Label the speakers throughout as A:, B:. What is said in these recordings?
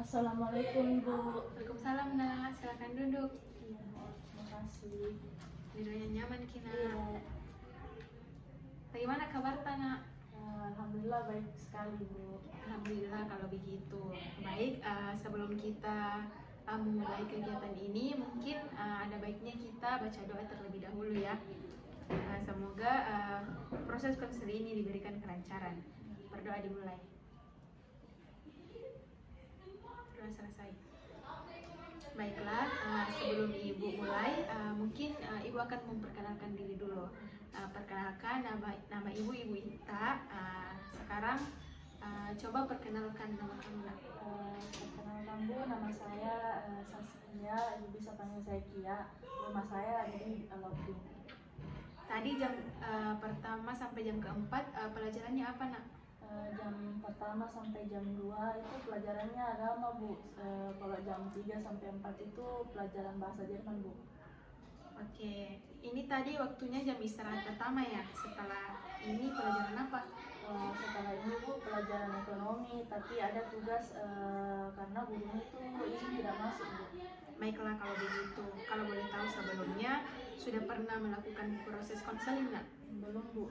A: Assalamualaikum Bu.
B: Waalaikumsalam nak, silakan duduk.
A: Iya, terima kasih.
B: Duduknya nyaman kina.
A: Iya,
B: Bagaimana kabar nak?
A: alhamdulillah baik sekali Bu.
B: Alhamdulillah kalau begitu. Baik, sebelum kita memulai kegiatan ini, mungkin ada baiknya kita baca doa terlebih dahulu ya. Semoga proses konseling ini diberikan kelancaran. Berdoa dimulai. Doa selesai. Baiklah, sebelum Ibu mulai, mungkin Ibu akan memperkenalkan diri dulu. Perkenalkan, nama Ibu Ita. Sekarang coba perkenalkan nama kamu nak.
A: Perkenalkan Bu, nama saya Saskia. Ibu bisa panggil saya Kia. Rumah saya ada di Loping.
B: Tadi jam pertama sampai jam keempat pelajarannya apa nak?
A: Jam pertama sampai jam 2 itu pelajarannya agama Bu. Kalau jam 3 sampai 4 itu pelajaran bahasa Jerman Bu.
B: Oke, ini tadi waktunya jam istirahat pertama ya. Setelah ini pelajaran apa?
A: Setelah ini Bu pelajaran ekonomi, tapi ada tugas karena gurunya itu izin tidak masuk Bu.
B: Baiklah kalau begitu. Kalau boleh tahu sebelumnya sudah pernah melakukan proses konseling nggak?
A: Belum Bu.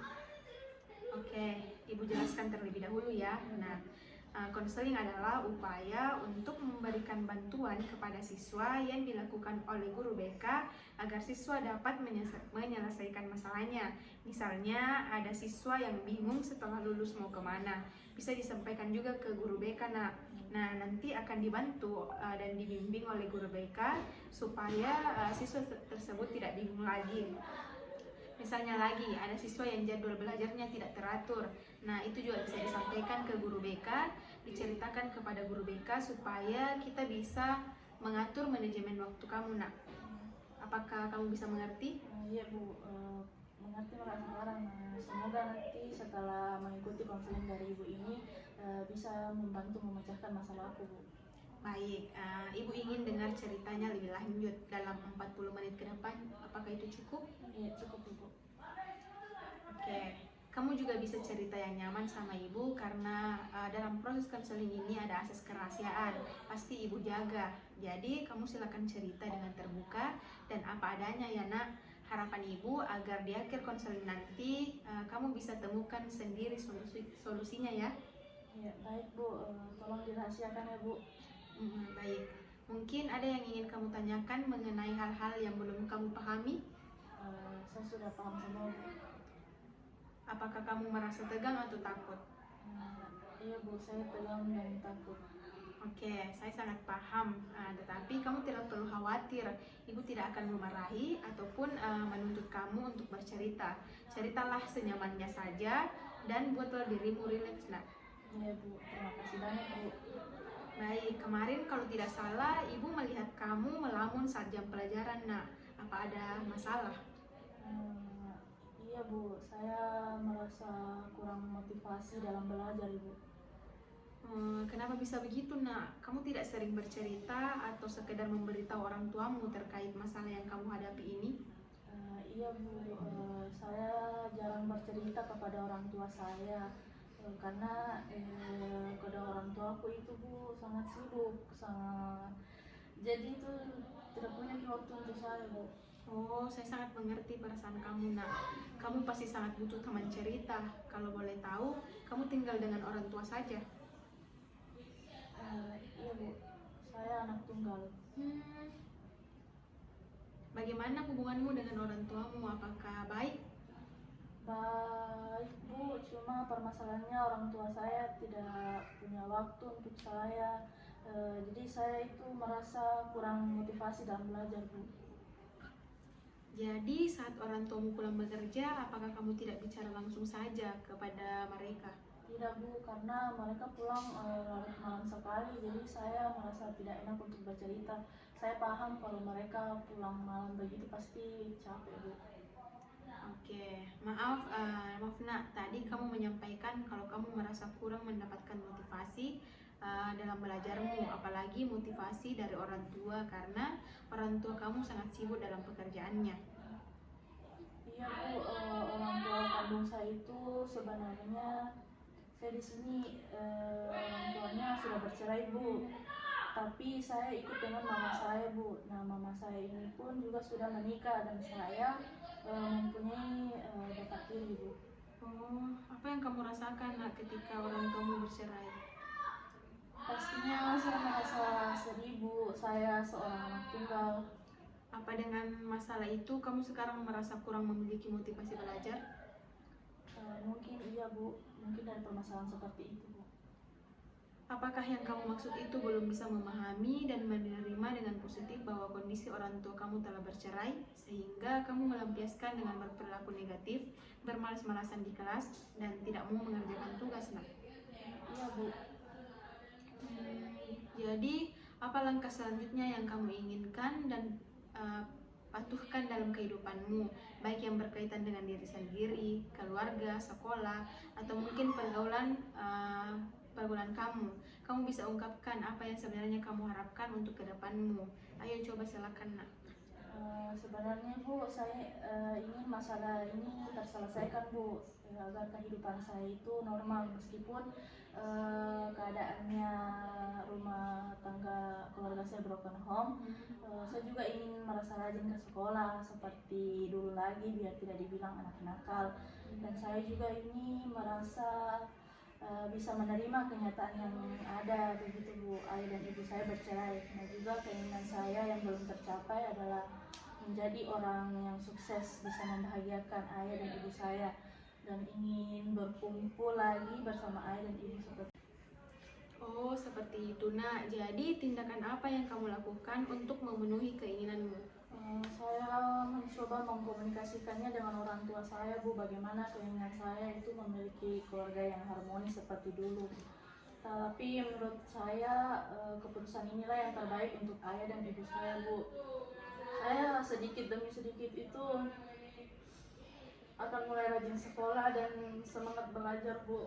B: Oke, Ibu jelaskan terlebih dahulu ya. Nah, konseling adalah upaya untuk memberikan bantuan kepada siswa yang dilakukan oleh guru BK agar siswa dapat menyelesaikan masalahnya. Misalnya ada siswa yang bingung setelah lulus mau kemana, bisa disampaikan juga ke guru BK nak. Nah, nanti akan dibantu dan dibimbing oleh guru BK supaya siswa tersebut tidak bingung lagi. Misalnya lagi, ada siswa yang jadwal belajarnya tidak teratur. Nah, itu juga bisa disampaikan ke guru BK, diceritakan kepada guru BK supaya kita bisa mengatur manajemen waktu kamu, nak. Apakah kamu bisa mengerti?
A: Iya Bu, mengerti Mbak sekarang. Semoga nanti setelah mengikuti konseling dari Ibu ini bisa membantu memecahkan masalah aku Bu.
B: Baik, Ibu ingin dengar ceritanya lebih lanjut dalam 40 menit ke depan. Apakah itu cukup?
A: Iya cukup Ibu.
B: Oke, kamu juga bisa cerita yang nyaman sama Ibu karena dalam proses konseling ini ada asas kerahasiaan. Pasti Ibu jaga. Jadi kamu silakan cerita dengan terbuka dan apa adanya ya nak. Harapan Ibu agar di akhir konseling nanti kamu bisa temukan sendiri solusinya ya.
A: Iya baik Bu, tolong dirahasiakan ya Bu.
B: Baik, mungkin ada yang ingin kamu tanyakan mengenai hal-hal yang belum kamu pahami?
A: Saya sudah paham semua Bu.
B: Apakah kamu merasa tegang atau takut?
A: Iya Bu, saya tegang dan takut.
B: Oke, saya sangat paham, tetapi kamu tidak perlu khawatir. Ibu tidak akan memarahi ataupun menuntut kamu untuk bercerita. Ceritalah senyamannya saja dan buatlah dirimu rileks nak.
A: Iya Bu, terima kasih banyak Bu.
B: Baik, kemarin kalau tidak salah Ibu melihat kamu melamun saat jam pelajaran nak. Apa ada masalah?
A: Iya Bu, saya merasa kurang motivasi dalam belajar Ibu.
B: Kenapa bisa begitu nak? Kamu tidak sering bercerita atau sekedar memberitahu orang tuamu terkait masalah yang kamu hadapi ini?
A: Iya Bu, saya jarang bercerita kepada orang tua saya karena kedua orang tuaku itu Bu sangat sibuk, jadi itu tidak punya waktu untuk saya Bu.
B: Oh, saya sangat mengerti perasaan kamu nak. Kamu pasti sangat butuh teman cerita. Kalau boleh tahu, kamu tinggal dengan orang tua saja?
A: Iya Bu, saya anak tunggal.
B: Bagaimana hubunganmu dengan orang tuamu? Apakah baik?
A: Baik Bu, cuma permasalahannya orang tua saya tidak punya waktu untuk saya. Jadi saya itu merasa kurang motivasi dalam belajar Bu.
B: Jadi saat orang tuamu pulang bekerja, apakah kamu tidak bicara langsung saja kepada mereka?
A: Tidak Bu, karena mereka pulang larut malam sekali, jadi saya merasa tidak enak untuk bercerita. Saya paham kalau mereka pulang malam begitu pasti capek Bu.
B: Oke, maaf nak, tadi kamu menyampaikan kalau kamu merasa kurang mendapatkan motivasi dalam belajarmu, apalagi motivasi dari orang tua karena orang tua kamu sangat sibuk dalam pekerjaannya.
A: Iya Bu, orang tua kandung saya itu sebenarnya saya di sini orang tuanya sudah bercerai Bu. tapi saya ikut dengan mama saya, Bu. Nah, mama saya ini pun juga sudah menikah dan saya mempunyai bapak tiri, Bu.
B: Oh, apa yang kamu rasakan nak ketika orang tuamu bercerai?
A: Pastinya saya merasa sedih, Bu. Saya seorang anak tunggal.
B: Apa dengan masalah itu kamu sekarang merasa kurang memiliki motivasi belajar?
A: Mungkin iya, Bu. Mungkin dari permasalahan seperti itu, Bu.
B: Apakah yang kamu maksud itu belum bisa memahami dan menerima dengan positif bahwa kondisi orang tua kamu telah bercerai, sehingga kamu melampiaskan dengan berperilaku negatif, bermalas-malasan di kelas, dan tidak mau mengerjakan tugas, nak?
A: Iya, Bu.
B: Jadi, apa langkah selanjutnya yang kamu inginkan dan patuhkan dalam kehidupanmu, baik yang berkaitan dengan diri sendiri, keluarga, sekolah, atau mungkin pergaulan kamu bisa ungkapkan apa yang sebenarnya kamu harapkan untuk kedepanmu. Ayo coba silakan, nak.
A: Sebenarnya, Bu, saya ingin masalah ini terselesaikan, Bu, agar kehidupan saya itu normal meskipun keadaannya rumah tangga keluarga saya broken home. Saya juga ingin merasa rajin ke sekolah seperti dulu lagi biar tidak dibilang anak nakal. Dan saya juga ini merasa bisa menerima kenyataan yang ada, begitu, Bu. Ayah dan ibu saya bercerai. Nah, juga keinginan saya yang belum tercapai adalah menjadi orang yang sukses, bisa membahagiakan ayah dan ibu saya, dan ingin berkumpul lagi bersama ayah dan ibu seperti.
B: Oh, seperti itu, nak. Jadi, tindakan apa yang kamu lakukan untuk memenuhi keinginanmu?
A: Saya mencoba mengkomunikasikannya dengan orang tua saya, Bu, bagaimana keinginan saya itu memiliki keluarga yang harmonis seperti dulu. Tapi menurut saya keputusan inilah yang terbaik untuk ayah dan ibu saya, Bu. Saya sedikit demi sedikit itu akan mulai rajin sekolah dan semangat belajar, Bu.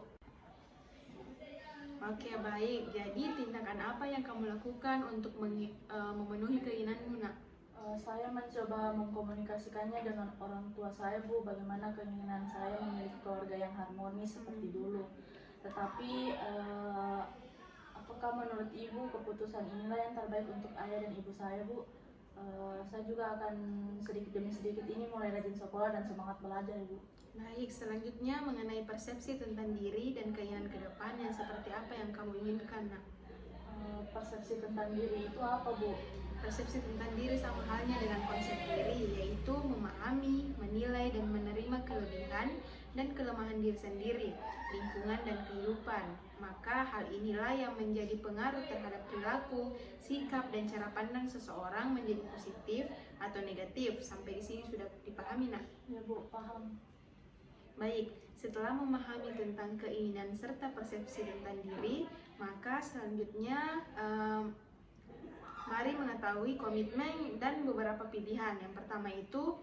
B: Oke, baik. Jadi, tindakan apa yang kamu lakukan untuk memenuhi keinginanmu, nak?
A: Saya mencoba mengkomunikasikannya dengan orang tua saya, Bu, bagaimana keinginan saya memiliki keluarga yang harmonis seperti dulu. Tetapi apakah menurut Ibu keputusan inilah yang terbaik untuk ayah dan ibu saya, Bu? Saya juga akan sedikit demi sedikit ini mulai rajin sekolah dan semangat belajar, Bu.
B: Baik, selanjutnya mengenai persepsi tentang diri dan keinginan ke depan yang seperti apa yang kamu inginkan, nak?
A: Persepsi tentang diri itu apa, Bu?
B: Persepsi tentang diri sama halnya dengan konsep diri, yaitu memahami, menilai, dan menerima kelebihan dan kelemahan diri sendiri, lingkungan, dan kehidupan. Maka hal inilah yang menjadi pengaruh terhadap perilaku, sikap, dan cara pandang seseorang menjadi positif atau negatif. Sampai di sini sudah dipahami, nak?
A: Ya, Bu, paham.
B: Baik, setelah memahami tentang keinginan serta persepsi tentang diri, maka selanjutnya mari mengetahui komitmen dan beberapa pilihan. Yang pertama itu,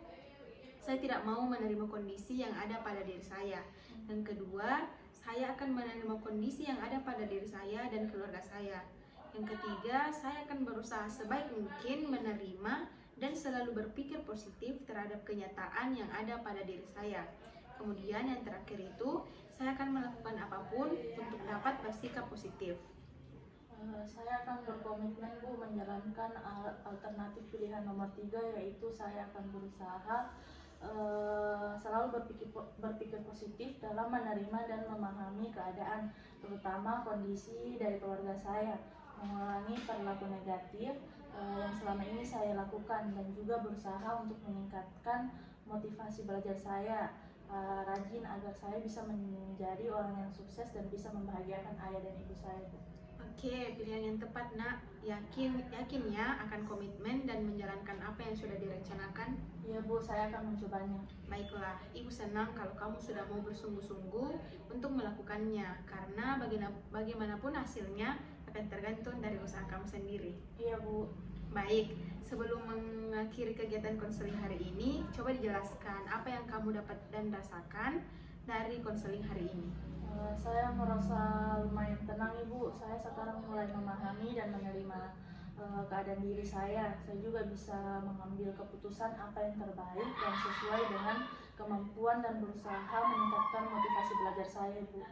B: saya tidak mau menerima kondisi yang ada pada diri saya. Yang kedua, saya akan menerima kondisi yang ada pada diri saya dan keluarga saya. Yang ketiga, saya akan berusaha sebaik mungkin menerima dan selalu berpikir positif terhadap kenyataan yang ada pada diri saya. Kemudian yang terakhir itu, saya akan melakukan apapun untuk dapat bersikap positif.
A: Saya akan berkomitmen, Bu, menjalankan alternatif pilihan nomor 3, yaitu saya akan berusaha selalu berpikir positif dalam menerima dan memahami keadaan, terutama kondisi dari keluarga saya, mengurangi perilaku negatif yang selama ini saya lakukan, dan juga berusaha untuk meningkatkan motivasi belajar saya rajin agar saya bisa menjadi orang yang sukses dan bisa membahagiakan ayah dan ibu saya, Bu.
B: Oke, pilihan yang tepat, nak. Yakin ya akan komitmen dan menjalankan apa yang sudah direncanakan?
A: Iya, Bu, saya akan mencobanya.
B: Baiklah, Ibu senang kalau kamu sudah mau bersungguh-sungguh untuk melakukannya, karena bagaimanapun hasilnya akan tergantung dari usaha kamu sendiri.
A: Iya, Bu.
B: Baik, sebelum mengakhiri kegiatan konseling hari ini, coba dijelaskan apa yang kamu dapat dan rasakan dari konseling hari ini.
A: Saya merasa lumayan tenang, Ibu. Saya sekarang mulai memahami dan menerima keadaan diri saya. Saya juga bisa mengambil keputusan apa yang terbaik dan sesuai dengan kemampuan dan berusaha meningkatkan motivasi belajar saya, Bu.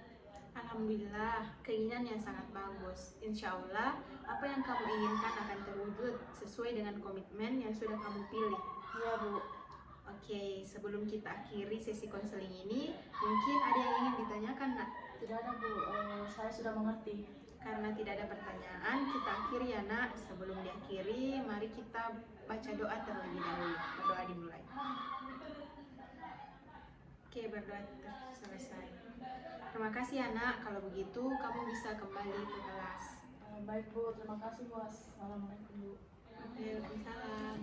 B: Alhamdulillah, keinginan yang sangat bagus. Insya Allah, apa yang kamu inginkan akan terwujud sesuai dengan komitmen yang sudah kamu pilih.
A: Iya Bu.
B: Oke, sebelum kita akhiri sesi konseling ini, mungkin ada yang ingin ditanyakan, Nak?
A: Tidak ada Bu, saya sudah mengerti.
B: Karena tidak ada pertanyaan, kita akhiri ya, Nak. Sebelum diakhiri, mari kita baca doa terlebih dahulu. Berdoa dimulai. Oke, berdoa selesai. Terima kasih ya, Nak. Kalau begitu, kamu bisa kembali ke kelas.
A: Baik Bu, terima kasih Bu. Assalamualaikum Bu.
B: Oke, waalaikumsalam.